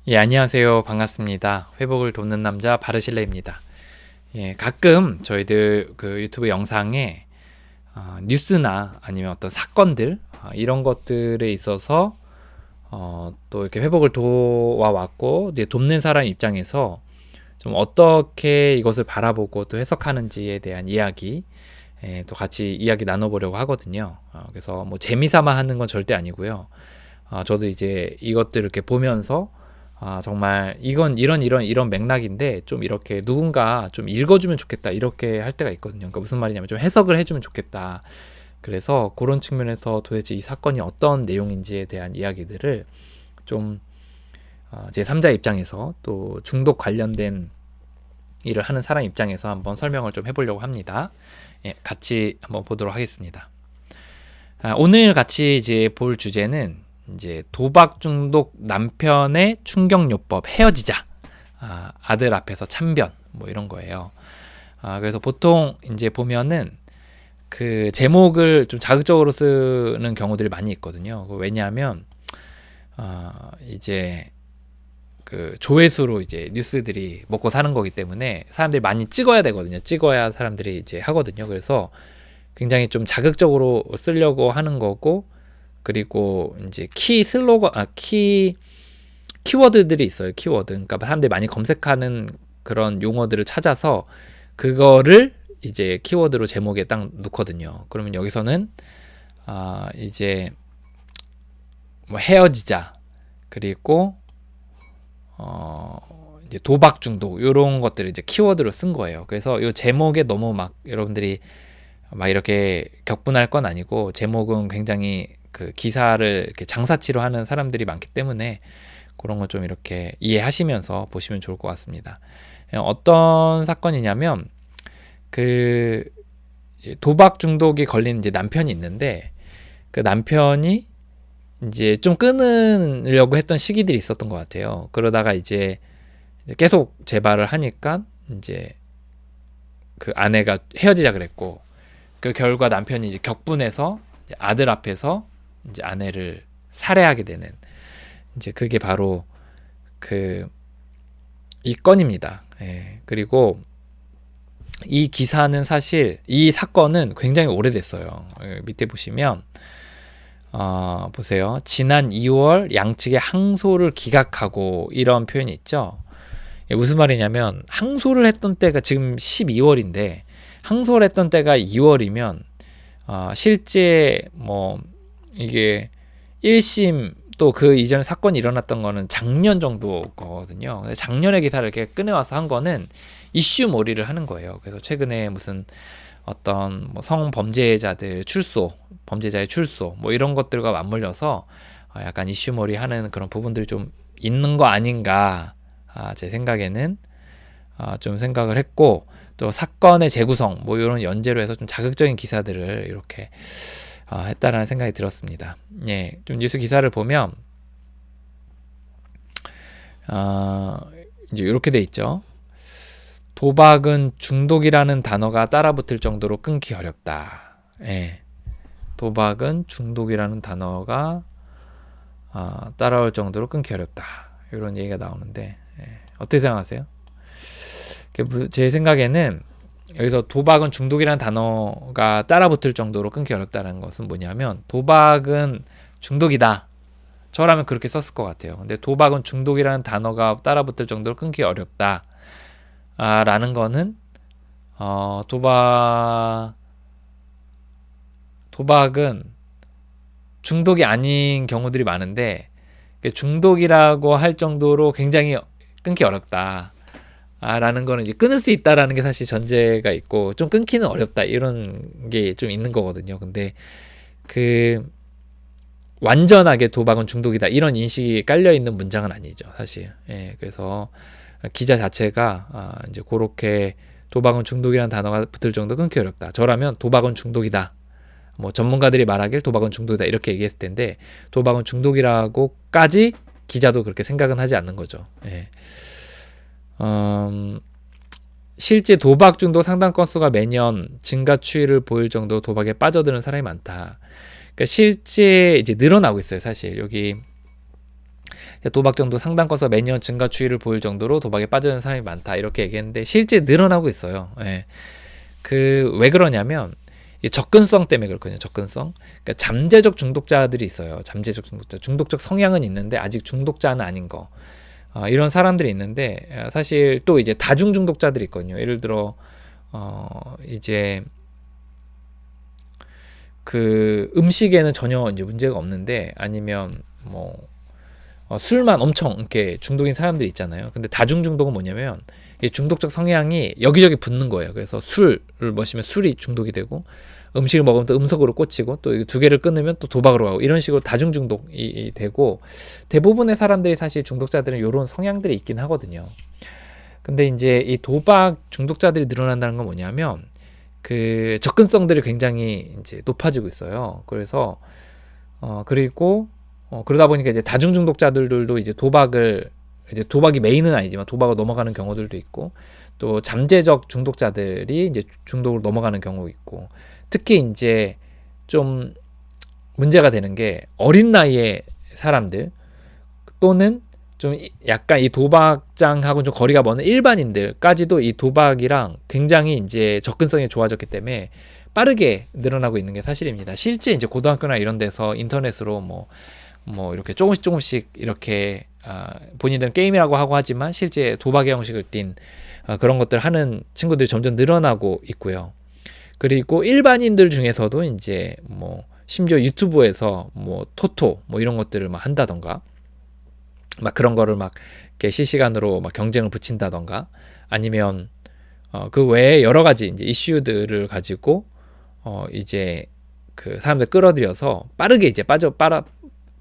예, 안녕하세요. 반갑습니다. 회복을 돕는 남자 바르실레입니다. 예, 가끔 저희들 그 유튜브 영상에 뉴스나 아니면 어떤 사건들 이런 것들에 있어서 또 이렇게 회복을 도와왔고 이제 돕는 사람 입장에서 좀 어떻게 이것을 바라보고 또 해석하는지에 대한 이야기 또 같이 이야기 나눠보려고 하거든요. 그래서 뭐 재미삼아 하는 건 절대 아니고요. 저도 이제 이것들 이렇게 보면서 정말 이건 이런 맥락인데 좀 이렇게 누군가 좀 읽어주면 좋겠다 이렇게 할 때가 있거든요. 그러니까 무슨 말이냐면 좀 해석을 해주면 좋겠다. 그래서 그런 측면에서 도대체 이 사건이 어떤 내용인지에 대한 이야기들을 좀 제 3자 입장에서 또 중독 관련된 일을 하는 사람 입장에서 한번 설명을 좀 해보려고 합니다. 예, 같이 한번 보도록 하겠습니다. 오늘 같이 이제 볼 주제는 이제 도박 중독 남편의 충격요법 헤어지자. 아들 앞에서 참변 뭐 이런 거예요. 그래서 보통 이제 보면은 그 제목을 좀 자극적으로 쓰는 경우들이 많이 있거든요. 왜냐하면 이제 그 조회수로 이제 뉴스들이 먹고 사는 거기 때문에 사람들이 많이 찍어야 되거든요. 찍어야 사람들이 이제 하거든요. 그래서 굉장히 좀 자극적으로 쓰려고 하는 거고, 그리고 이제 키워드들이 있어요. 키워드. 그러니까 사람들이 많이 검색하는 그런 용어들을 찾아서 그거를 이제 키워드로 제목에 딱 넣거든요. 그러면 여기서는 이제 뭐 헤어지자, 그리고 이제 도박 중독 이런 것들을 이제 키워드로 쓴 거예요. 그래서 이 제목에 너무 막 여러분들이 막 이렇게 격분할 건 아니고, 제목은 굉장히 그 기사를 이렇게 장사치로 하는 사람들이 많기 때문에 그런 걸 좀 이렇게 이해하시면서 보시면 좋을 것 같습니다. 어떤 사건이냐면 그 도박 중독이 걸린 이제 남편이 있는데, 그 남편이 이제 좀 끊으려고 했던 시기들이 있었던 것 같아요. 그러다가 이제 계속 재발을 하니까 이제 그 아내가 헤어지자 그랬고, 그 결과 남편이 이제 격분해서 아들 앞에서 이제 아내를 살해하게 되는, 이제 그게 바로 그 이 건입니다. 예. 그리고 이 기사는 사실 이 사건은 굉장히 오래됐어요. 밑에 보시면 보세요. 지난 2월 양측의 항소를 기각하고 이런 표현이 있죠. 무슨 말이냐면 항소를 했던 때가 지금 12월인데 항소를 했던 때가 2월이면 실제 뭐 이게 1심 또 그 이전에 사건이 일어났던 거는 작년 정도 거거든요. 작년에 기사를 이렇게 꺼내와서 한 거는 이슈 몰이를 하는 거예요. 그래서 최근에 무슨 어떤 뭐 성범죄자들 출소, 범죄자의 출소 뭐 이런 것들과 맞물려서 약간 이슈몰이 하는 그런 부분들이 좀 있는 거 아닌가, 제 생각에는 좀 생각을 했고, 또 사건의 재구성 뭐 이런 연재로 해서 좀 자극적인 기사들을 이렇게 했다라는 생각이 들었습니다. 예, 좀 뉴스 기사를 보면 이제 이렇게 돼 있죠. 도박은 중독이라는 단어가 따라붙을 정도로 끊기 어렵다. 예. 도박은 중독이라는 단어가 따라올 정도로 끊기 어렵다. 이런 얘기가 나오는데, 어떻게 생각하세요? 제 생각에는 여기서 도박은 중독이라는 단어가 따라붙을 정도로 끊기 어렵다는 것은 뭐냐면, 도박은 중독이다. 저라면 그렇게 썼을 것 같아요. 근데 도박은 중독이라는 단어가 따라붙을 정도로 끊기 어렵다. 라는 거는 도박은 중독이 아닌 경우들이 많은데 중독이라고 할 정도로 굉장히 끊기 어렵다. 라는 거는 이제 끊을 수 있다라는 게 사실 전제가 있고, 좀 끊기는 어렵다 이런 게 좀 있는 거거든요. 근데 그 완전하게 도박은 중독이다 이런 인식이 깔려 있는 문장은 아니죠, 사실. 예, 그래서 기자 자체가 이제 그렇게 도박은 중독이라는 단어가 붙을 정도 끊기 어렵다. 저라면 도박은 중독이다. 뭐 전문가들이 말하길 도박은 중독이다 이렇게 얘기했을 텐데, 도박은 중독이라고까지 기자도 그렇게 생각은 하지 않는 거죠. 예. 실제 도박 중독 상당 건수가 매년 증가 추이를 보일 정도로 도박에 빠져드는 사람이 많다. 그러니까 실제 이제 늘어나고 있어요, 사실. 여기 도박 정도 상당 꺼서 매년 증가 추이를 보일 정도로 도박에 빠져있는 사람이 많다 이렇게 얘기했는데 실제 늘어나고 있어요. 예. 그 왜 그러냐면 이 접근성 때문에 그렇거든요. 접근성. 그러니까 잠재적 중독자들이 있어요. 잠재적 중독자. 중독적 성향은 있는데 아직 중독자는 아닌 거. 이런 사람들이 있는데 사실 또 이제 다중 중독자들이 있거든요. 예를 들어 이제 그 음식에는 전혀 이제 문제가 없는데 아니면 뭐 술만 엄청 이렇게 중독인 사람들이 있잖아요. 근데 다중 중독은 뭐냐면 이 중독적 성향이 여기저기 붙는 거예요. 그래서 술을 마시면 술이 중독이 되고 음식을 먹으면 또 음식으로 꽂히고 또 두 개를 끊으면 또 도박으로 가고 이런 식으로 다중 중독이 되고 대부분의 사람들이 사실 중독자들은 이런 성향들이 있긴 하거든요. 근데 이제 이 도박 중독자들이 늘어난다는 건 뭐냐면 그 접근성들이 굉장히 이제 높아지고 있어요. 그래서 그리고 그러다 보니까 이제 다중 중독자들도 이제 도박이 메인은 아니지만 도박으로 넘어가는 경우들도 있고 또 잠재적 중독자들이 이제 중독으로 넘어가는 경우 있고 특히 이제 좀 문제가 되는 게 어린 나이의 사람들 또는 좀 약간 이 도박장하고 좀 거리가 먼 일반인들까지도 이 도박이랑 굉장히 이제 접근성이 좋아졌기 때문에 빠르게 늘어나고 있는 게 사실입니다. 실제 이제 고등학교나 이런 데서 인터넷으로 뭐 이렇게 조금씩 이렇게 본인들은 게임이라고 하고 하지만 실제 도박의 형식을 띈 그런 것들 하는 친구들이 점점 늘어나고 있고요. 그리고 일반인들 중에서도 이제 뭐 심지어 유튜브에서 뭐 토토 뭐 이런 것들을 막 한다던가 막 그런 거를 막 이렇게 실시간으로 막 경쟁을 붙인다던가 아니면 그 외에 여러 가지 이제 이슈들을 가지고 이제 그 사람들 끌어들여서 빠르게 이제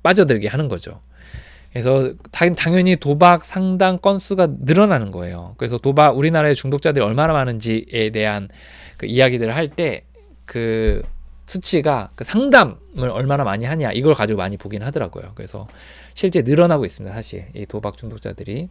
빠져들게 하는 거죠. 그래서 당연히 도박 상당 건수가 늘어나는 거예요. 그래서 도박 우리나라의 중독자들이 얼마나 많은지에 대한 그 이야기들을 할 때 그 수치가 그 상담을 얼마나 많이 하냐 이걸 가지고 많이 보긴 하더라고요. 그래서 실제 늘어나고 있습니다. 사실 이 도박 중독자들이.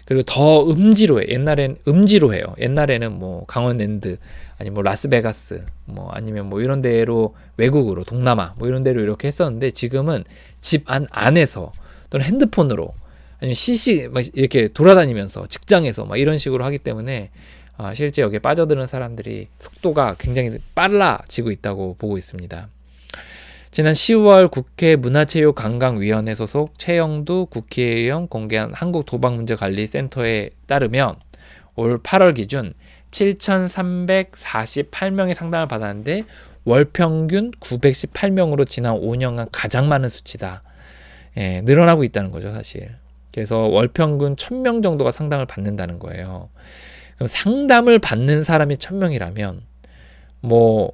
그리고 더 음지로해. 옛날엔 음지로해요. 옛날에는 뭐 강원랜드 아니면 뭐 라스베가스 뭐 아니면 뭐 이런 데로 외국으로 동남아 뭐 이런 데로 이렇게 했었는데 지금은 집 안에서 또는 핸드폰으로 아니면 막 이렇게 돌아다니면서 직장에서 막 이런 식으로 하기 때문에 실제 여기에 빠져드는 사람들이 속도가 굉장히 빨라지고 있다고 보고 있습니다. 지난 10월 국회 문화체육관광위원회 소속 최영두 국회의원 공개한 한국도박문제관리센터에 따르면 올 8월 기준 7,348명이 상담을 받았는데 월 평균 918명으로 지난 5년간 가장 많은 수치다. 예, 늘어나고 있다는 거죠, 사실. 그래서 월 평균 1,000명 정도가 상담을 받는다는 거예요. 그럼 상담을 받는 사람이 1,000명이라면 뭐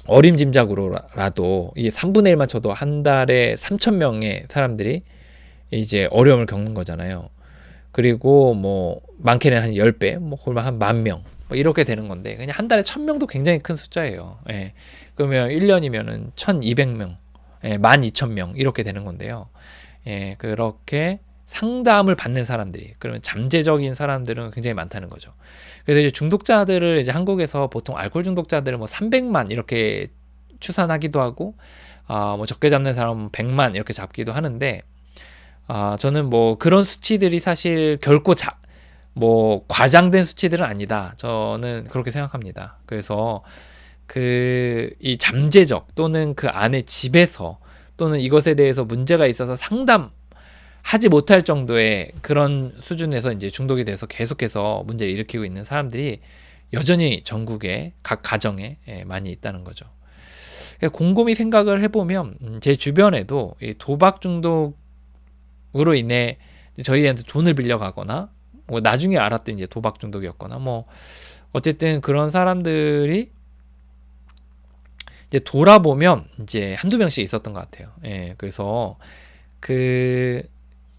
어림짐작으로라도 이 3분의 1만 쳐도 한 달에 3,000명의 사람들이 이제 어려움을 겪는 거잖아요. 그리고 뭐 많게는 한 10배, 뭐 그러면 한 10,000명 뭐 이렇게 되는 건데 그냥 한 달에 1,000명도 굉장히 큰 숫자예요. 예. 그러면 1년이면은 1,200명, 12,000명 이렇게 되는 건데요. 예, 그렇게 상담을 받는 사람들이 그러면 잠재적인 사람들은 굉장히 많다는 거죠. 그래서 이제 중독자들을 이제 한국에서 보통 알코올 중독자들을 뭐 300만 이렇게 추산하기도 하고 뭐 적게 잡는 사람은 100만 이렇게 잡기도 하는데 저는 뭐 그런 수치들이 사실 결코 뭐 과장된 수치들은 아니다. 저는 그렇게 생각합니다. 그래서 이 잠재적 또는 그 안에 집에서 또는 이것에 대해서 문제가 있어서 상담하지 못할 정도의 그런 수준에서 이제 중독이 돼서 계속해서 문제를 일으키고 있는 사람들이 여전히 전국의 각 가정에 많이 있다는 거죠. 곰곰이 생각을 해보면 제 주변에도 이 도박 중독으로 인해 저희한테 돈을 빌려가거나 뭐 나중에 알았던 이제 도박 중독이었거나 뭐 어쨌든 그런 사람들이 이제 돌아보면 이제 한두 명씩 있었던 것 같아요. 예, 그래서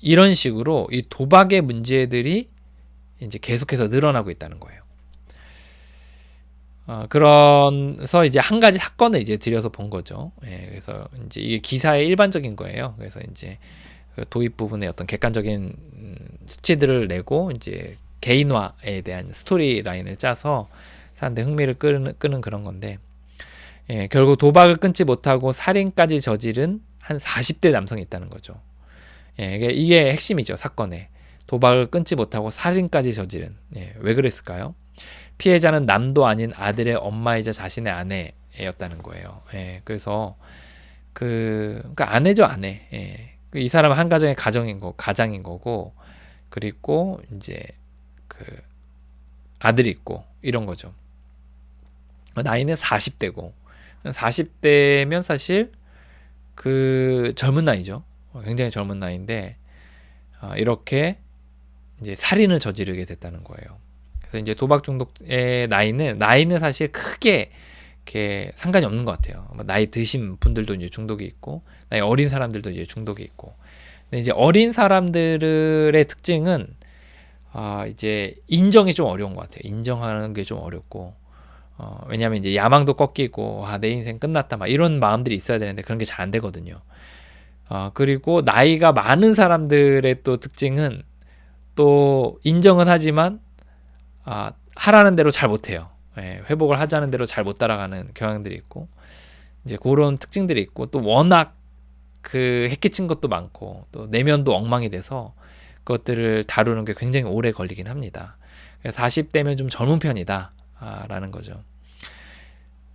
이런 식으로 이 도박의 문제들이 이제 계속해서 늘어나고 있다는 거예요. 그래서 이제 한 가지 사건을 이제 들여서 본 거죠. 예, 그래서 이제 이게 기사의 일반적인 거예요. 그래서 이제 그 도입 부분의 어떤 객관적인 수치들을 내고 이제 개인화에 대한 스토리 라인을 짜서 사람들 흥미를 끄는 그런 건데, 예, 결국 도박을 끊지 못하고 살인까지 저지른 한 40대 남성이 있다는 거죠. 예, 이게 핵심이죠, 사건에. 도박을 끊지 못하고 살인까지 저지른. 예, 왜 그랬을까요? 피해자는 남도 아닌 아들의 엄마이자 자신의 아내였다는 거예요. 예, 그래서 그러니까 아내죠, 아내. 예. 이 사람은 한 가정의 가장인 거고, 그리고 이제 그 아들이 있고 이런 거죠. 나이는 40대고, 40대면 사실 그 젊은 나이죠. 굉장히 젊은 나이인데 이렇게 이제 살인을 저지르게 됐다는 거예요. 그래서 이제 도박 중독의 나이는 사실 크게 이렇게 상관이 없는 것 같아요. 나이 드신 분들도 이제 중독이 있고, 나이 어린 사람들도 이제 중독이 있고. 근데 이제 어린 사람들의 특징은 이제 인정이 좀 어려운 것 같아요. 인정하는 게 좀 어렵고, 왜냐하면 이제 야망도 꺾이고, 내 인생 끝났다, 막 이런 마음들이 있어야 되는데 그런 게 잘 안 되거든요. 그리고 나이가 많은 사람들의 또 특징은 또 인정은 하지만 하라는 대로 잘 못해요. 예, 회복을 하자는 대로 잘 못 따라가는 경향들이 있고, 이제 그런 특징들이 있고, 또 워낙 그 해끼친 것도 많고, 또 내면도 엉망이 돼서 그것들을 다루는 게 굉장히 오래 걸리긴 합니다. 40대면 좀 젊은 편이다 라는 거죠.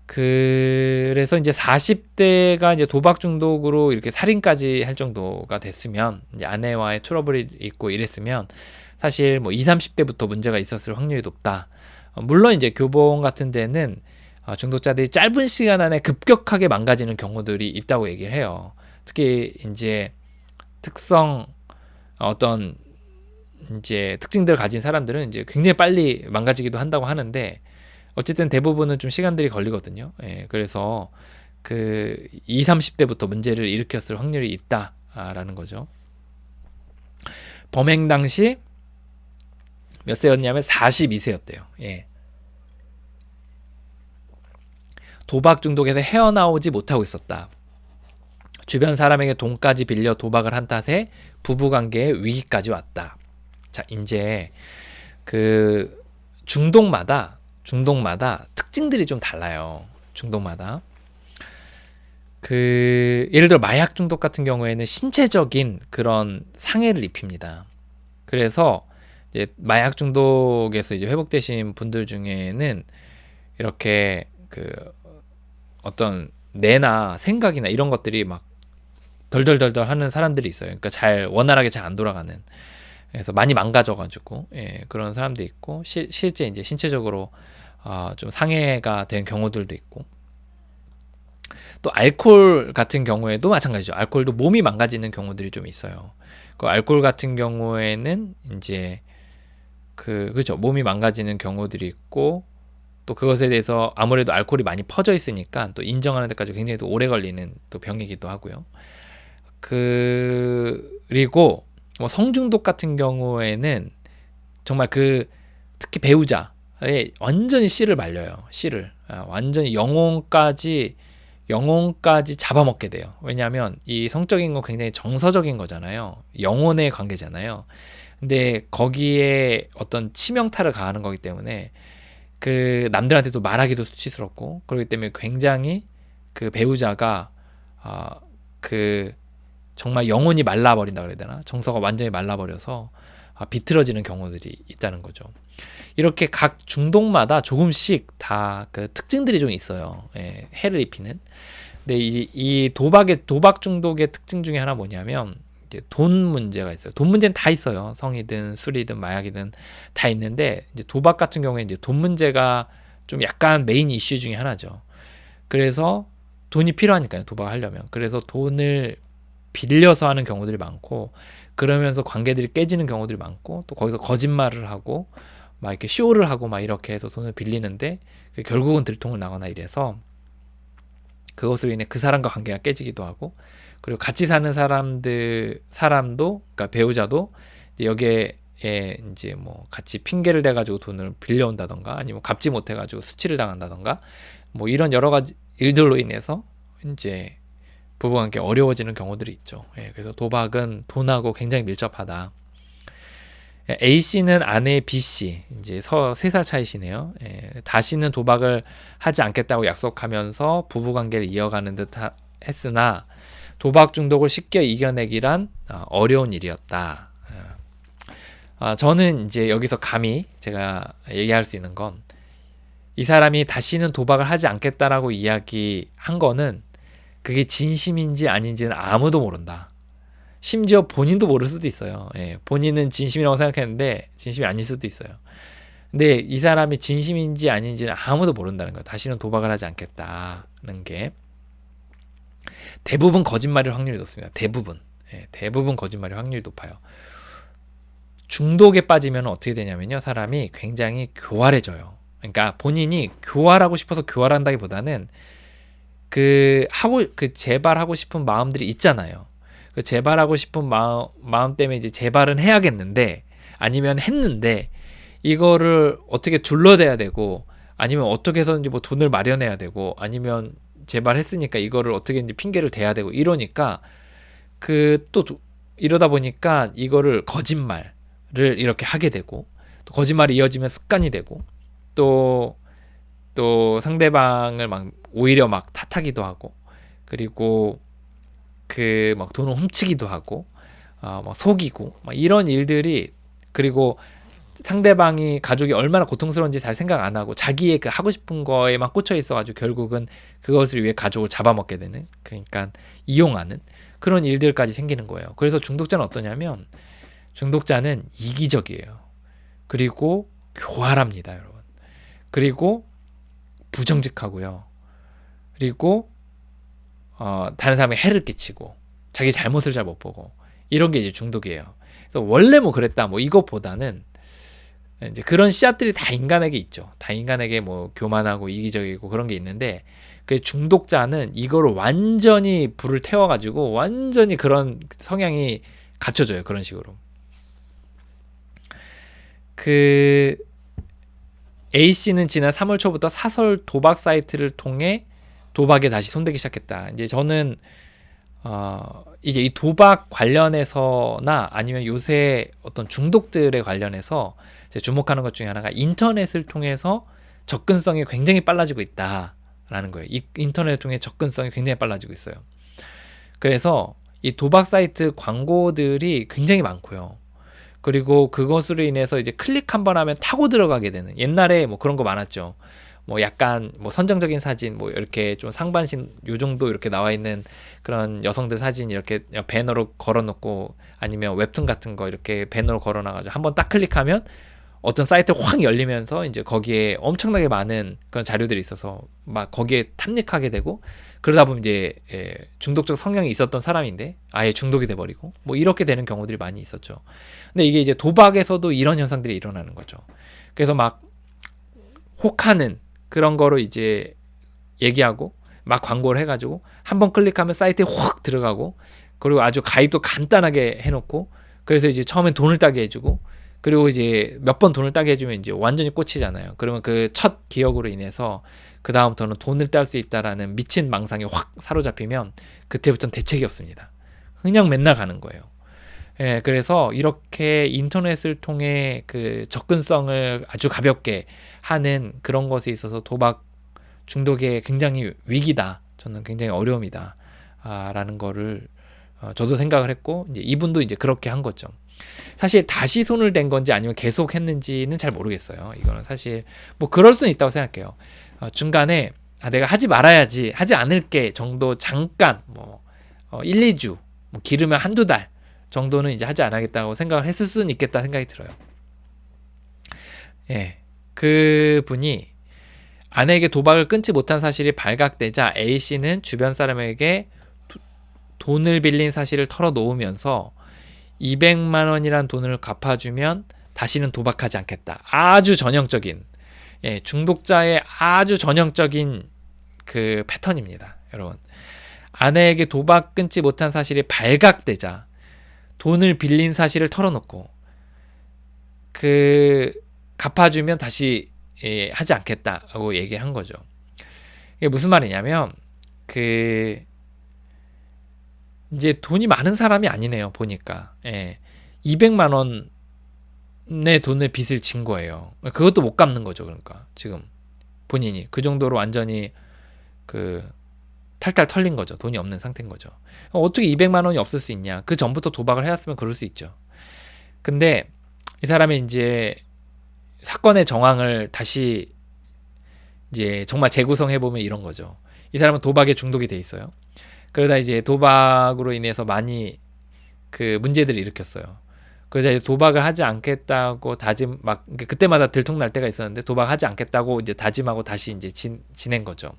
그래서 이제 40대가 이제 도박 중독으로 이렇게 살인까지 할 정도가 됐으면, 이제 아내와의 트러블이 있고 이랬으면 사실 뭐 20, 30대부터 문제가 있었을 확률이 높다. 물론 이제 교본 같은 데는 중독자들이 짧은 시간 안에 급격하게 망가지는 경우들이 있다고 얘기를 해요. 특히 이제 어떤 이제 특징들을 가진 사람들은 이제 굉장히 빨리 망가지기도 한다고 하는데, 어쨌든 대부분은 좀 시간들이 걸리거든요. 예, 그래서 그 20, 30대부터 문제를 일으켰을 확률이 있다라는 거죠. 범행 당시 몇 세였냐면 42세였대요. 예. 도박 중독에서 헤어나오지 못하고 있었다. 주변 사람에게 돈까지 빌려 도박을 한 탓에 부부관계에 위기까지 왔다. 자, 이제 그 중독마다 특징들이 좀 달라요. 중독마다. 예를 들어 마약 중독 같은 경우에는 신체적인 그런 상해를 입힙니다. 그래서 이제 마약 중독에서 이제 회복되신 분들 중에는 이렇게 어떤 뇌나 생각이나 이런 것들이 막 덜덜덜덜 하는 사람들이 있어요. 그러니까 원활하게 잘 안 돌아가는. 그래서 많이 망가져가지고, 예, 그런 사람도 있고, 실제 이제 신체적으로 좀 상해가 된 경우들도 있고, 또 알코올 같은 경우에도 마찬가지죠. 알코올도 몸이 망가지는 경우들이 좀 있어요. 그 알코올 같은 경우에는 이제 그죠, 몸이 망가지는 경우들이 있고, 또 그것에 대해서 아무래도 알코올이 많이 퍼져 있으니까 또 인정하는 데까지 굉장히 또 오래 걸리는 또 병이기도 하고요. 그리고 뭐 성중독 같은 경우에는 정말 특히 배우자의 완전히 씨를 말려요. 씨를 완전히 영혼까지 잡아먹게 돼요. 왜냐하면 이 성적인 건 굉장히 정서적인 거잖아요. 영혼의 관계잖아요. 근데 거기에 어떤 치명타를 가하는 거기 때문에 그 남들한테도 말하기도 수치스럽고, 그렇기 때문에 굉장히 그 배우자가 정말 영혼이 말라버린다 그래야 되나? 정서가 완전히 말라버려서 비틀어지는 경우들이 있다는 거죠. 이렇게 각 중독마다 조금씩 다 그 특징들이 좀 있어요. 예, 해를 입히는. 근데 이 도박 중독의 특징 중에 하나 뭐냐면 이제 돈 문제가 있어요. 돈 문제는 다 있어요. 성이든 술이든 마약이든 다 있는데, 이제 도박 같은 경우에 이제 돈 문제가 좀 약간 메인 이슈 중에 하나죠. 그래서 돈이 필요하니까요, 도박을 하려면. 그래서 돈을 빌려서 하는 경우들이 많고, 그러면서 관계들이 깨지는 경우들이 많고, 또 거기서 거짓말을 하고 막 이렇게 쇼를 하고 막 이렇게 해서 돈을 빌리는데 결국은 들통을 나거나 이래서 그것으로 인해 그 사람과 관계가 깨지기도 하고, 그리고 같이 사는 사람도 그러니까 배우자도 이제 여기에 이제 뭐 같이 핑계를 대가지고 돈을 빌려온다던가, 아니면 갚지 못해가지고 수치를 당한다던가, 뭐 이런 여러 가지 일들로 인해서 이제 부부관계 어려워지는 경우들이 있죠. 예, 그래서 도박은 돈하고 굉장히 밀접하다. A 씨는 아내 B 씨, 이제 3살 차이시네요. 예, 다시는 도박을 하지 않겠다고 약속하면서 부부관계를 이어가는 듯 했으나 도박 중독을 쉽게 이겨내기란 어려운 일이었다. 저는 이제 여기서 감히 제가 얘기할 수 있는 건, 이 사람이 다시는 도박을 하지 않겠다라고 이야기한 거는 그게 진심인지 아닌지는 아무도 모른다. 심지어 본인도 모를 수도 있어요. 예, 본인은 진심이라고 생각했는데 진심이 아닐 수도 있어요. 근데 이 사람이 진심인지 아닌지는 아무도 모른다는 거예요. 다시는 도박을 하지 않겠다는 게 대부분 거짓말일 확률이 높습니다. 대부분. 예, 대부분 거짓말일 확률이 높아요. 중독에 빠지면 어떻게 되냐면요, 사람이 굉장히 교활해져요. 그러니까 본인이 교활하고 싶어서 교활한다기보다는 그 재발하고 싶은 마음들이 있잖아요. 그 재발하고 싶은 마음 때문에 이제 재발은 해야겠는데, 아니면 했는데 이거를 어떻게 둘러대야 되고, 아니면 어떻게 해서든지 뭐 돈을 마련해야 되고, 아니면 재발했으니까 이거를 어떻게 이제 핑계를 대야 되고, 이러니까 이러다 보니까 이거를 거짓말을 이렇게 하게 되고, 또 거짓말이 이어지면 습관이 되고, 또 상대방을 막 오히려 막 탓하기도 하고, 그리고 막 돈을 훔치기도 하고, 막 속이고, 막 이런 일들이, 그리고 상대방이 가족이 얼마나 고통스러운지 잘 생각 안 하고 자기의 그 하고 싶은 거에만 꽂혀 있어가지고 결국은 그것을 위해 가족을 잡아먹게 되는, 그러니까 이용하는 그런 일들까지 생기는 거예요. 그래서 중독자는 어떠냐면, 중독자는 이기적이에요. 그리고 교활합니다, 여러분. 그리고 부정직하고요. 그리고 다른 사람에게 해를 끼치고 자기 잘못을 잘 못 보고, 이런 게 이제 중독이에요. 그래서 원래 뭐 그랬다 뭐 이것보다는 이제 그런 씨앗들이 다 인간에게 있죠. 다 인간에게 뭐 교만하고 이기적이고 그런 게 있는데, 그 중독자는 이거를 완전히 불을 태워가지고 완전히 그런 성향이 갖춰져요. 그런 식으로. A씨는 지난 3월 초부터 사설 도박 사이트를 통해 도박에 다시 손대기 시작했다. 이제 저는 이제 이 도박 관련해서나 아니면 요새 어떤 중독들에 관련해서 제가 주목하는 것 중에 하나가 인터넷을 통해서 접근성이 굉장히 빨라지고 있다라는 거예요. 이 인터넷을 통해 접근성이 굉장히 빨라지고 있어요. 그래서 이 도박 사이트 광고들이 굉장히 많고요. 그리고 그것으로 인해서 이제 클릭 한번 하면 타고 들어가게 되는, 옛날에 뭐 그런 거 많았죠. 뭐 약간 뭐 선정적인 사진, 뭐 이렇게 좀 상반신 요 정도 이렇게 나와 있는 그런 여성들 사진 이렇게 배너로 걸어놓고, 아니면 웹툰 같은 거 이렇게 배너로 걸어놔가지고 한번 딱 클릭하면 어떤 사이트 확 열리면서 이제 거기에 엄청나게 많은 그런 자료들이 있어서 막 거기에 탐닉하게 되고, 그러다 보면 이제 중독적 성향이 있었던 사람인데 아예 중독이 돼버리고 뭐 이렇게 되는 경우들이 많이 있었죠. 근데 이게 이제 도박에서도 이런 현상들이 일어나는 거죠. 그래서 막 혹하는 그런 거로 이제 얘기하고 막 광고를 해가지고 한번 클릭하면 사이트에 확 들어가고, 그리고 아주 가입도 간단하게 해놓고, 그래서 이제 처음엔 돈을 따게 해주고, 그리고 이제 몇 번 돈을 따게 해주면 이제 완전히 꽂히잖아요. 그러면 그 첫 기억으로 인해서 그 다음부터는 돈을 딸 수 있다라는 미친 망상에 확 사로잡히면 그때부터는 대책이 없습니다. 그냥 맨날 가는 거예요. 예, 그래서 이렇게 인터넷을 통해 그 접근성을 아주 가볍게 하는 그런 것에 있어서 도박 중독의 굉장히 위기다. 저는 굉장히 어려움이다. 라는 거를 저도 생각을 했고, 이제 이분도 이제 그렇게 한 거죠. 사실 다시 손을 댄 건지 아니면 계속 했는지는 잘 모르겠어요. 이거는 사실 뭐 그럴 수는 있다고 생각해요. 중간에 내가 하지 말아야지, 하지 않을게 정도 잠깐 뭐 1, 2주 뭐 기르면 한두 달 정도는 이제 하지 않겠다고 생각을 했을 수는 있겠다 생각이 들어요. 예, 그 분이 아내에게 도박을 끊지 못한 사실이 발각되자 A씨는 주변 사람에게 돈을 빌린 사실을 털어놓으면서 200만 원이란 돈을 갚아주면 다시는 도박하지 않겠다. 아주 전형적인, 중독자의 아주 전형적인 그 패턴입니다. 여러분, 아내에게 도박 끊지 못한 사실이 발각되자 돈을 빌린 사실을 털어놓고 갚아주면 다시 하지 않겠다고 얘기를 한 거죠. 이게 무슨 말이냐면 이제 돈이 많은 사람이 아니네요. 보니까 200만 원의 돈을 빚을 진 거예요. 그것도 못 갚는 거죠. 그러니까 지금 본인이 그 정도로 완전히 탈탈 털린 거죠. 돈이 없는 상태인 거죠. 어떻게 200만 원이 없을 수 있냐? 그 전부터 도박을 해왔으면 그럴 수 있죠. 근데 이 사람이 이제 사건의 정황을 다시 이제 정말 재구성해 보면 이런 거죠. 이 사람은 도박에 중독이 돼 있어요. 그러다 이제 도박으로 인해서 많이 그 문제들을 일으켰어요. 그래서 이제 도박을 하지 않겠다고 막 그때마다 들통날 때가 있었는데 도박하지 않겠다고 이제 다짐하고 다시 이제 지낸 거죠.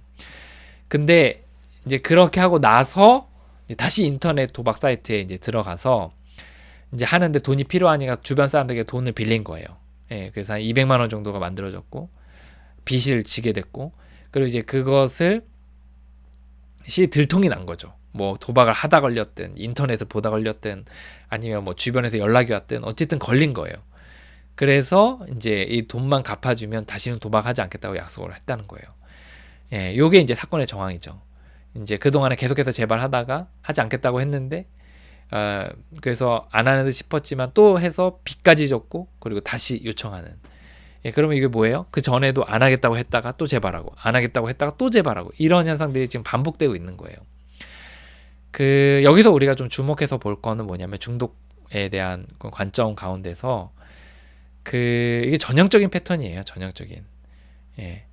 근데 이제 그렇게 하고 나서 이제 다시 인터넷 도박 사이트에 이제 들어가서 이제 하는데 돈이 필요하니까 주변 사람들에게 돈을 빌린 거예요. 예, 그래서 한 200만 원 정도가 만들어졌고 빚을 지게 됐고 그리고 이제 그것을 들통이 난 거죠. 뭐 도박을 하다 걸렸든 인터넷을 보다 걸렸든 아니면 뭐 주변에서 연락이 왔든 어쨌든 걸린 거예요. 그래서 이제 이 돈만 갚아주면 다시는 도박하지 않겠다고 약속을 했다는 거예요. 예, 요게 이제 사건의 정황이죠. 이제 그동안에 계속해서 재발하다가 하지 않겠다고 했는데 그래서 안 하는 듯 싶었지만 또 해서 빚까지 졌고 그리고 다시 요청하는. 예, 그러면 이게 뭐예요? 그 전에도 안 하겠다고 했다가 또 재발하고 안 하겠다고 했다가 또 재발하고 이런 현상들이 지금 반복되고 있는 거예요. 여기서 우리가 좀 주목해서 볼 거는 뭐냐면 중독에 대한 관점 가운데서 이게 전형적인 패턴이에요. 전형적인. 예.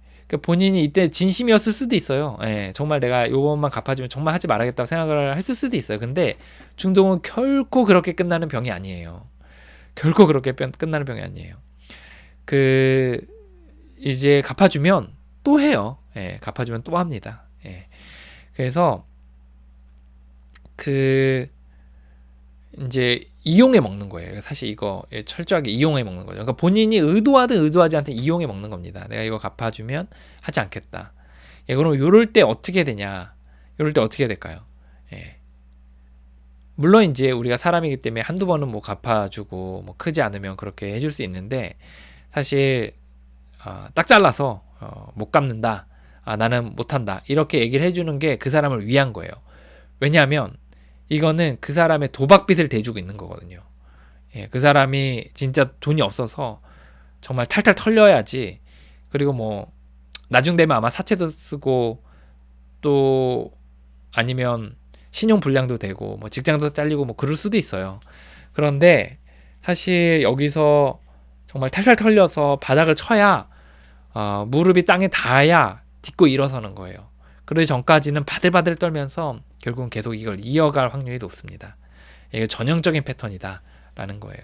본인이 이때 진심이었을 수도 있어요. 예, 정말 내가 요것만 갚아주면 정말 하지 말아야겠다고 생각을 했을 수도 있어요. 근데 중독은 결코 그렇게 끝나는 병이 아니에요. 결코 그렇게 끝나는 병이 아니에요. 이제 갚아주면 또 해요. 예, 갚아주면 또 합니다. 예. 그래서 이제 이용해 먹는 거예요. 사실 이거 철저하게 이용해 먹는 거죠. 그러니까 본인이 의도하든 의도하지 않든 이용해 먹는 겁니다. 내가 이거 갚아주면 하지 않겠다. 예, 그럼 요럴 때 어떻게 되냐? 요럴 때 어떻게 될까요? 예. 물론 이제 우리가 사람이기 때문에 한두 번은 뭐 갚아주고 뭐 크지 않으면 그렇게 해줄 수 있는데 사실 딱 잘라서 못 갚는다. 나는 못한다. 이렇게 얘기를 해주는 게 그 사람을 위한 거예요. 왜냐하면 이거는 그 사람의 도박빚을 대주고 있는 거거든요. 예, 그 사람이 진짜 돈이 없어서 정말 탈탈 털려야지. 그리고 뭐 나중 되면 아마 사채도 쓰고 또 아니면 신용 불량도 되고 뭐 직장도 잘리고 뭐 그럴 수도 있어요. 그런데 사실 여기서 정말 탈탈 털려서 바닥을 쳐야 무릎이 땅에 닿아야 딛고 일어서는 거예요. 그러기 전까지는 바들바들 떨면서 결국은 계속 이걸 이어갈 확률이 높습니다. 이게 전형적인 패턴이다라는 거예요.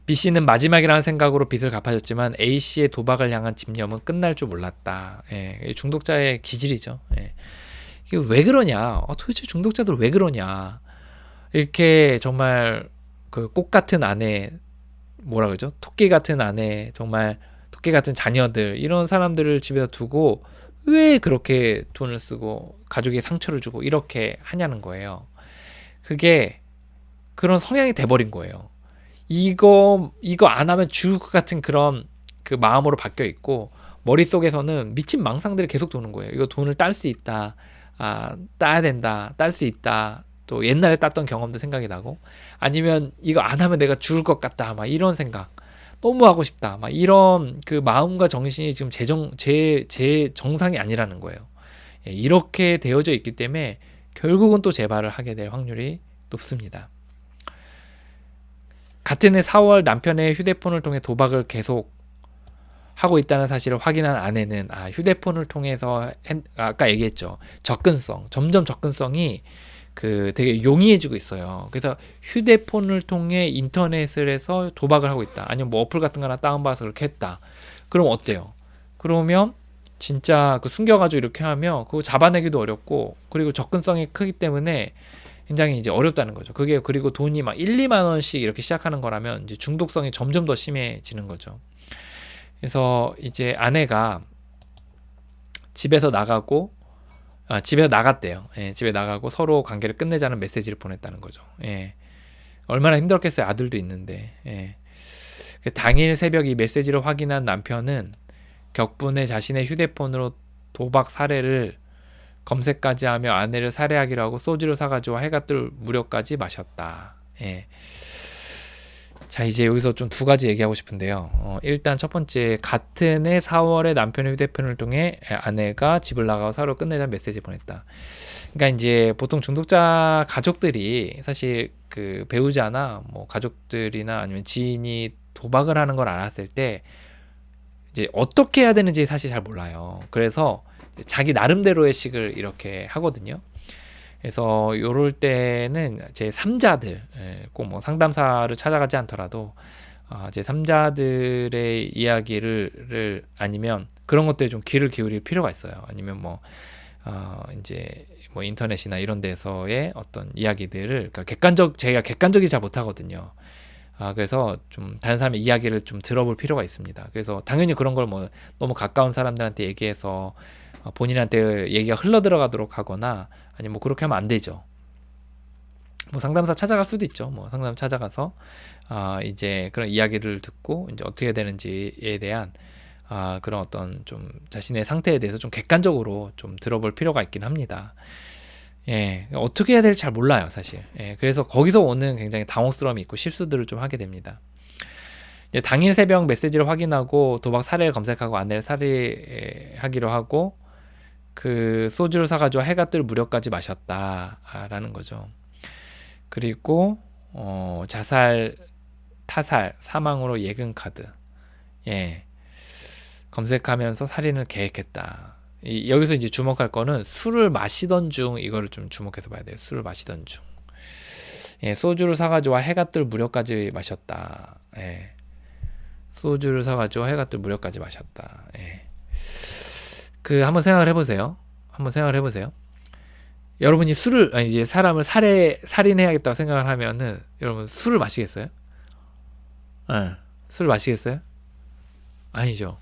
B씨는 마지막이라는 생각으로 빚을 갚아줬지만 A씨의 도박을 향한 집념은 끝날 줄 몰랐다. 예, 중독자의 기질이죠. 예. 이게 왜 그러냐? 도대체 중독자들 왜 그러냐? 이렇게 정말 그 꽃 같은 아내, 뭐라 그러죠? 토끼 같은 아내, 정말 토끼 같은 자녀들 이런 사람들을 집에다 두고 왜 그렇게 돈을 쓰고 가족에 상처를 주고 이렇게 하냐는 거예요. 그게 그런 성향이 돼버린 거예요. 이거 안 하면 죽을 것 같은 그런 그 마음으로 바뀌어 있고 머릿속에서는 미친 망상들이 계속 도는 거예요. 이거 돈을 딸 수 있다. 따야 된다. 딸 수 있다. 또 옛날에 땄던 경험도 생각이 나고 아니면 이거 안 하면 내가 죽을 것 같다. 막 이런 생각. 너무 하고 싶다. 막 이런 그 마음과 정신이 지금 제 정상이 아니라는 거예요. 예, 이렇게 되어져 있기 때문에 결국은 또 재발을 하게 될 확률이 높습니다. 같은 해 4월 남편의 휴대폰을 통해 도박을 계속 하고 있다는 사실을 확인한 아내는 휴대폰을 통해서 아까 얘기했죠. 점점 접근성이 되게 용이해지고 있어요. 그래서 휴대폰을 통해 인터넷을 해서 도박을 하고 있다. 아니면 뭐 어플 같은 거 하나 다운받아서 그렇게 했다. 그럼 어때요? 그러면 진짜 숨겨가지고 이렇게 하면 그거 잡아내기도 어렵고 그리고 접근성이 크기 때문에 굉장히 이제 어렵다는 거죠. 그리고 돈이 막 1, 2만 원씩 이렇게 시작하는 거라면 이제 중독성이 점점 더 심해지는 거죠. 그래서 이제 아내가 집에서 나갔대요. 예, 집에 나가고 서로 관계를 끝내자는 메시지를 보냈다는 거죠. 예, 얼마나 힘들었겠어요. 아들도 있는데. 예. 당일 새벽 이 메시지를 확인한 남편은 격분해 자신의 휴대폰으로 도박 사례를 검색까지 하며 아내를 살해하기로 하고 소주를 사가지고 해가 뜰 무렵까지 마셨다. 예. 자, 이제 여기서 좀 두 가지 얘기하고 싶은데요. 일단 첫 번째, 같은 해 4월에 남편의 휴대폰을 통해 아내가 집을 나가고 사러 끝내자 메시지 보냈다. 그러니까 이제 보통 중독자 가족들이 사실 그 배우자나 뭐 가족들이나 아니면 지인이 도박을 하는 걸 알았을 때 이제 어떻게 해야 되는지 사실 잘 몰라요. 그래서 자기 나름대로의 식을 이렇게 하거든요. 그래서 요럴 때는 제 3자들, 꼭 뭐 상담사를 찾아가지 않더라도 제 3자들의 이야기를 아니면 그런 것들에 좀 귀를 기울일 필요가 있어요. 아니면 뭐 이제 뭐 인터넷이나 이런 데서의 어떤 이야기들을, 그러니까 제가 객관적이 잘 못하거든요. 그래서 좀 다른 사람의 이야기를 좀 들어볼 필요가 있습니다. 그래서 당연히 그런 걸 뭐 너무 가까운 사람들한테 얘기해서 본인한테 얘기가 흘러 들어가도록 하거나 아니면 뭐 그렇게 하면 안 되죠. 뭐 상담사 찾아갈 수도 있죠. 뭐 상담 찾아가서 이제 그런 이야기를 듣고 이제 어떻게 해야 되는지에 대한 그런 어떤 좀 자신의 상태에 대해서 좀 객관적으로 좀 들어볼 필요가 있긴 합니다. 예, 어떻게 해야 될지 잘 몰라요, 사실. 예, 그래서 거기서 오는 굉장히 당혹스러움이 있고 실수들을 좀 하게 됩니다. 예, 당일 새벽 메시지를 확인하고 도박 사례를 검색하고 아내를 살해하기로 하고 그 소주를 사가지고 해가 뜰 무렵까지 마셨다라는 거죠. 그리고 자살, 타살, 사망으로 예금 카드. 예, 검색하면서 살인을 계획했다. 여기서 이제 주목할 거는 술을 마시던 중, 이거를 좀 주목해서 봐야 돼요. 술을 마시던 중. 예, 소주를 사가지고 해가 뜰 무렵까지 마셨다. 예. 소주를 사가지고 해가 뜰 무렵까지 마셨다. 예. 한번 생각을 해보세요. 여러분이 이제 사람을 살인해야겠다고 생각을 하면은, 여러분 술을 마시겠어요? 예. 술을 마시겠어요? 아니죠.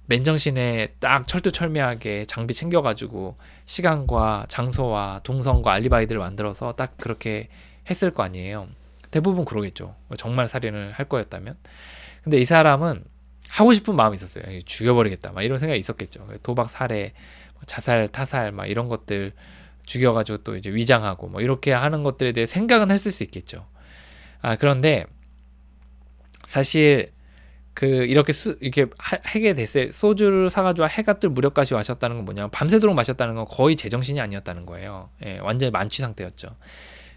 맨정신에 딱 철두철미하게 장비 챙겨가지고 시간과 장소와 동선과 알리바이들을 만들어서 딱 그렇게 했을 거 아니에요. 대부분 그러겠죠. 정말 살인을 할 거였다면. 근데 이 사람은 하고 싶은 마음이 있었어요. 죽여버리겠다, 막 이런 생각이 있었겠죠. 도박, 살해, 자살, 타살, 막 이런 것들 죽여가지고 또 이제 위장하고 뭐 이렇게 하는 것들에 대해 생각은 했을 수 있겠죠. 그런데 사실 이렇게 하게 됐어요. 소주를 사가지고 해가 뜰 무렵까지 마셨다는 건 뭐냐면 밤새도록 마셨다는 건 거의 제정신이 아니었다는 거예요. 예, 완전히 만취 상태였죠.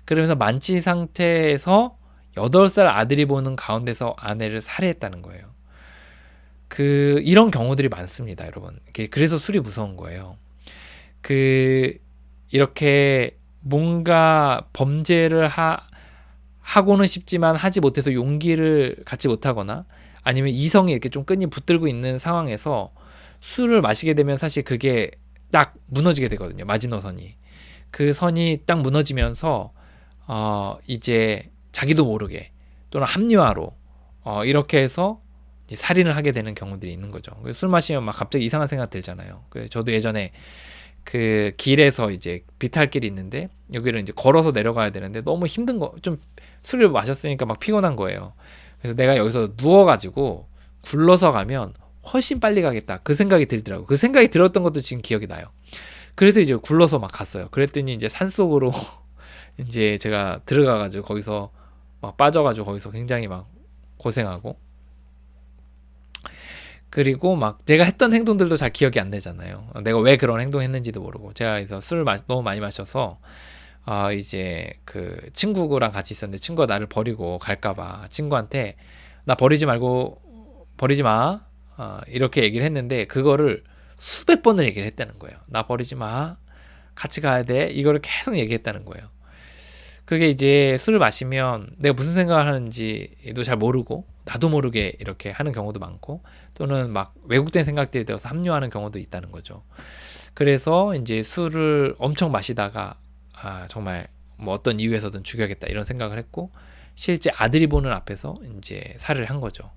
그러면서 만취 상태에서 8살 아들이 보는 가운데서 아내를 살해했다는 거예요. 이런 경우들이 많습니다, 여러분. 그래서 술이 무서운 거예요. 이렇게 뭔가 범죄를 하고는 싶지만 하지 못해서 용기를 갖지 못하거나 아니면 이성이 이렇게 좀 끈이 붙들고 있는 상황에서 술을 마시게 되면 사실 그게 딱 무너지게 되거든요. 마지노선이. 그 선이 딱 무너지면서 이제 자기도 모르게 또는 합리화로 이렇게 해서 살인을 하게 되는 경우들이 있는 거죠. 술 마시면 막 갑자기 이상한 생각 들잖아요. 저도 예전에 길에서 이제 비탈길이 있는데 여기를 이제 걸어서 내려가야 되는데 너무 힘든 좀 술을 마셨으니까 막 피곤한 거예요. 그래서 내가 여기서 누워가지고 굴러서 가면 훨씬 빨리 가겠다, 그 생각이 들더라고. 그 생각이 들었던 것도 지금 기억이 나요. 그래서 이제 굴러서 막 갔어요. 그랬더니 이제 산속으로 이제 제가 들어가가지고 거기서 막 빠져가지고 거기서 굉장히 막 고생하고, 그리고 막 제가 했던 행동들도 잘 기억이 안 나잖아요. 내가 왜 그런 행동했는지도 모르고. 제가 그래서 술을 너무 많이 마셔서 이제 친구랑 같이 있었는데 친구가 나를 버리고 갈까봐 친구한테 나 버리지 마, 이렇게 얘기를 했는데 그거를 수백 번을 얘기를 했다는 거예요. 나 버리지 마, 같이 가야 돼, 이거를 계속 얘기했다는 거예요. 그게 이제 술을 마시면 내가 무슨 생각을 하는지도 잘 모르고 나도 모르게 이렇게 하는 경우도 많고, 또는 막 왜곡된 생각들이 들어서 합리화하는 경우도 있다는 거죠. 그래서 이제 술을 엄청 마시다가 정말 뭐 어떤 이유에서든 죽여야겠다 이런 생각을 했고, 실제 아들이 보는 앞에서 이제 살해를 한 거죠.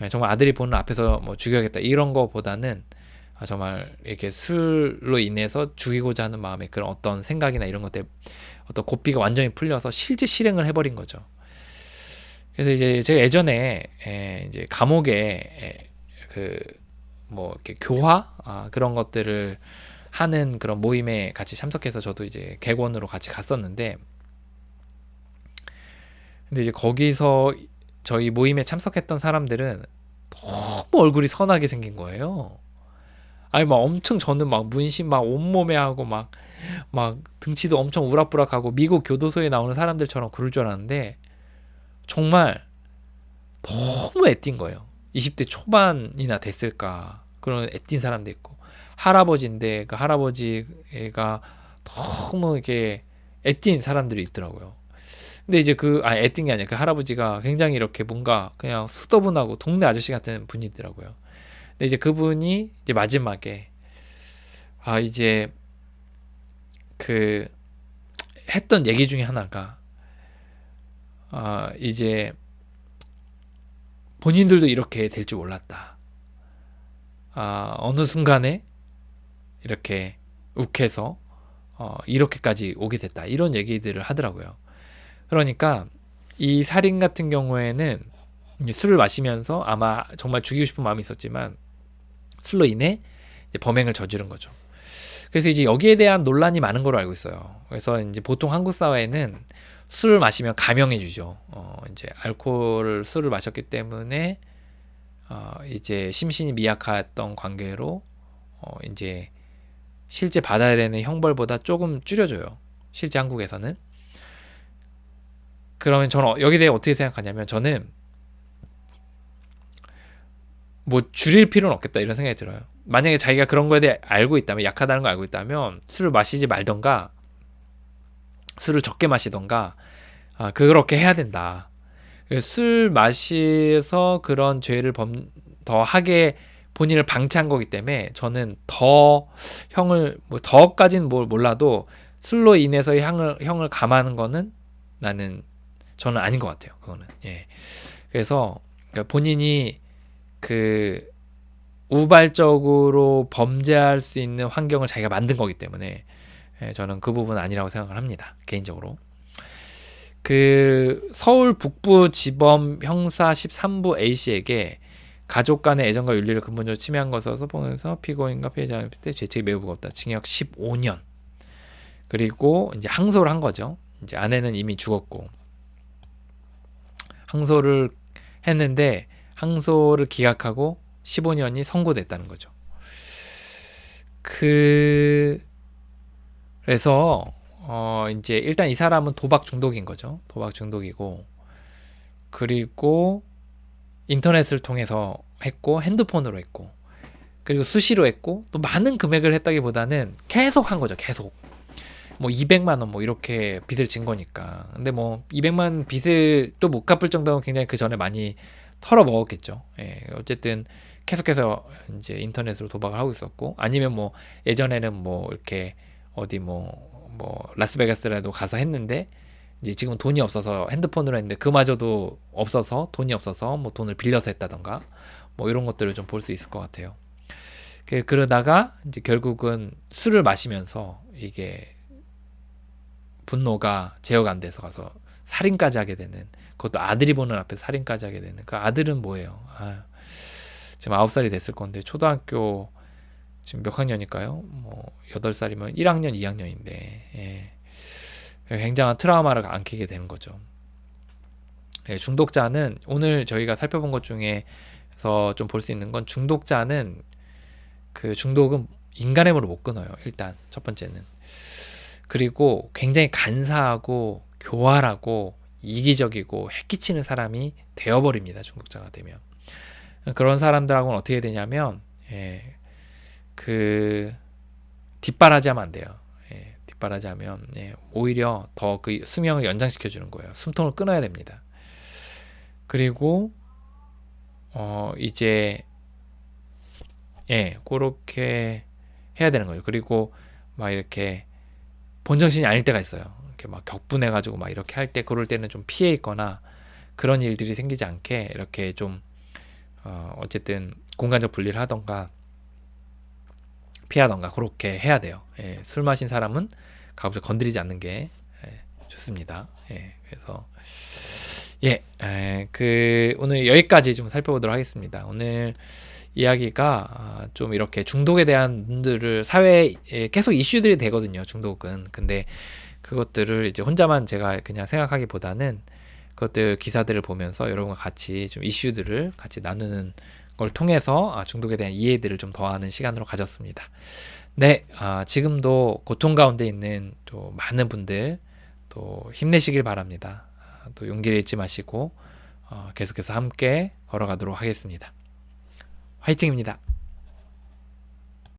정말 아들이 보는 앞에서 뭐 죽여야겠다 이런 거보다는 정말 이렇게 술로 인해서 죽이고자 하는 마음의 그런 어떤 생각이나 이런 것들, 어떤 고삐가 완전히 풀려서 실제 실행을 해버린 거죠. 그래서 이제 제가 예전에 이제 감옥에 뭐 이렇게 교화 그런 것들을 하는 그런 모임에 같이 참석해서 저도 이제 객원으로 같이 갔었는데, 근데 이제 거기서 저희 모임에 참석했던 사람들은 너무 얼굴이 선하게 생긴 거예요. 아니 막 엄청 저는 막 문신 막 온몸에 하고 막 등치도 엄청 우락부락하고 미국 교도소에 나오는 사람들처럼 그럴 줄 알았는데 정말 너무 애띤 거예요. 20대 초반이나 됐을까 그런 애띤 사람도 있고 할아버지인데 그 할아버지가 너무 이렇게 애띤 사람들이 있더라고요. 근데 이제 애띤 게 아니라 그 할아버지가 굉장히 이렇게 뭔가 그냥 수더분하고 동네 아저씨 같은 분이더라고요. 근데 이제 그분이 이제 마지막에 이제 그 했던 얘기 중에 하나가 이제 본인들도 이렇게 될 줄 몰랐다. 어느 순간에 이렇게 욱해서 이렇게까지 오게 됐다. 이런 얘기들을 하더라고요. 그러니까 이 살인 같은 경우에는 술을 마시면서 아마 정말 죽이고 싶은 마음이 있었지만 술로 인해 이제 범행을 저지른 거죠. 그래서 이제 여기에 대한 논란이 많은 걸로 알고 있어요. 그래서 이제 보통 한국 사회는 술을 마시면 감형해 주죠. 이제 술을 마셨기 때문에 이제 심신이 미약했던 관계로 이제 실제 받아야 되는 형벌보다 조금 줄여줘요. 실제 한국에서는. 그러면 저는 여기에 대해 어떻게 생각하냐면 저는 뭐 줄일 필요는 없겠다 이런 생각이 들어요. 만약에 자기가 그런 거에 대해 알고 있다면 약하다는 걸 알고 있다면 술을 마시지 말던가 술을 적게 마시던가 그렇게 해야 된다. 술 마셔서 그런 죄를 더 하게 본인을 방치한 거기 때문에 저는 더 형을 뭐 더까지는 몰라도 술로 인해서 형을 감하는 거는 저는 아닌 것 같아요. 그거는 그래서 그러니까 본인이 그 우발적으로 범죄할 수 있는 환경을 자기가 만든 거기 때문에 저는 그 부분은 아니라고 생각을 합니다. 개인적으로. 그 서울 북부지법 형사 13부 A씨에게 가족 간의 애정과 윤리를 근본적으로 침해한 것으로서 포함해서 피고인과 피해자의 때 죄책이 매우 무겁다. 징역 15년. 그리고 이제 항소를 한 거죠. 이제 아내는 이미 죽었고 항소를 했는데 항소를 기각하고 15년이 선고됐다는 거죠. 그래서 이제 일단 이 사람은 도박 중독인 거죠. 도박 중독이고 그리고 인터넷을 통해서 했고 핸드폰으로 했고 그리고 수시로 했고 또 많은 금액을 했다기보다는 계속 한 거죠. 계속 뭐 200만 원 뭐 이렇게 빚을 진 거니까. 근데 뭐 200만 빚을 또 못 갚을 정도면 굉장히 그 전에 많이 털어 먹었겠죠. 어쨌든 계속해서 이제 인터넷으로 도박을 하고 있었고 아니면 뭐 예전에는 뭐 이렇게 어디 뭐 라스베가스라도 가서 했는데 이제 지금 돈이 없어서 핸드폰으로 했는데 그마저도 없어서 돈이 없어서 뭐 돈을 빌려서 했다던가 뭐 이런 것들을 좀 볼 수 있을 것 같아요. 그러다가 이제 결국은 술을 마시면서 이게 분노가 제어가 안 돼서 가서 살인까지 하게 되는 그것도 아들이 보는 앞에서 살인까지 하게 되는 그 아들은 뭐예요? 지금 9살이 됐을 건데 초등학교 지금 몇 학년일까요? 뭐 8살이면 1학년, 2학년인데 굉장한 트라우마를 안기게 되는 거죠. 중독자는 오늘 저희가 살펴본 것 중에서 좀 볼 수 있는 건 중독자는 그 중독은 인간의 힘으로 못 끊어요. 일단 첫 번째는. 그리고 굉장히 간사하고 교활하고 이기적이고 해끼치는 사람이 되어버립니다. 중독자가 되면. 그런 사람들하고는 어떻게 되냐면 그 뒷바라지하면 안 돼요. 뒷바라지하면 오히려 더 그 수명을 연장시켜 주는 거예요. 숨통을 끊어야 됩니다. 그리고 이제 그렇게 해야 되는 거예요. 그리고 막 이렇게 본정신이 아닐 때가 있어요. 이렇게 막 격분해가지고 막 이렇게 할 때 그럴 때는 좀 피해 있거나 그런 일들이 생기지 않게 이렇게 좀 어쨌든 공간적 분리를 하던가 피하던가 그렇게 해야 돼요. 술 마신 사람은 가급적 건드리지 않는 게 좋습니다. 그래서 오늘 여기까지 좀 살펴보도록 하겠습니다. 오늘 이야기가 좀 이렇게 중독에 대한 분들을 사회에 계속 이슈들이 되거든요. 중독은. 근데 그것들을 이제 혼자만 제가 그냥 생각하기보다는 그것들 기사들을 보면서 여러분과 같이 좀 이슈들을 같이 나누는 걸 통해서 중독에 대한 이해들을 좀 더하는 시간으로 가졌습니다. 네, 지금도 고통 가운데 있는 또 많은 분들 또 힘내시길 바랍니다. 또 용기를 잃지 마시고 계속해서 함께 걸어가도록 하겠습니다. 화이팅입니다.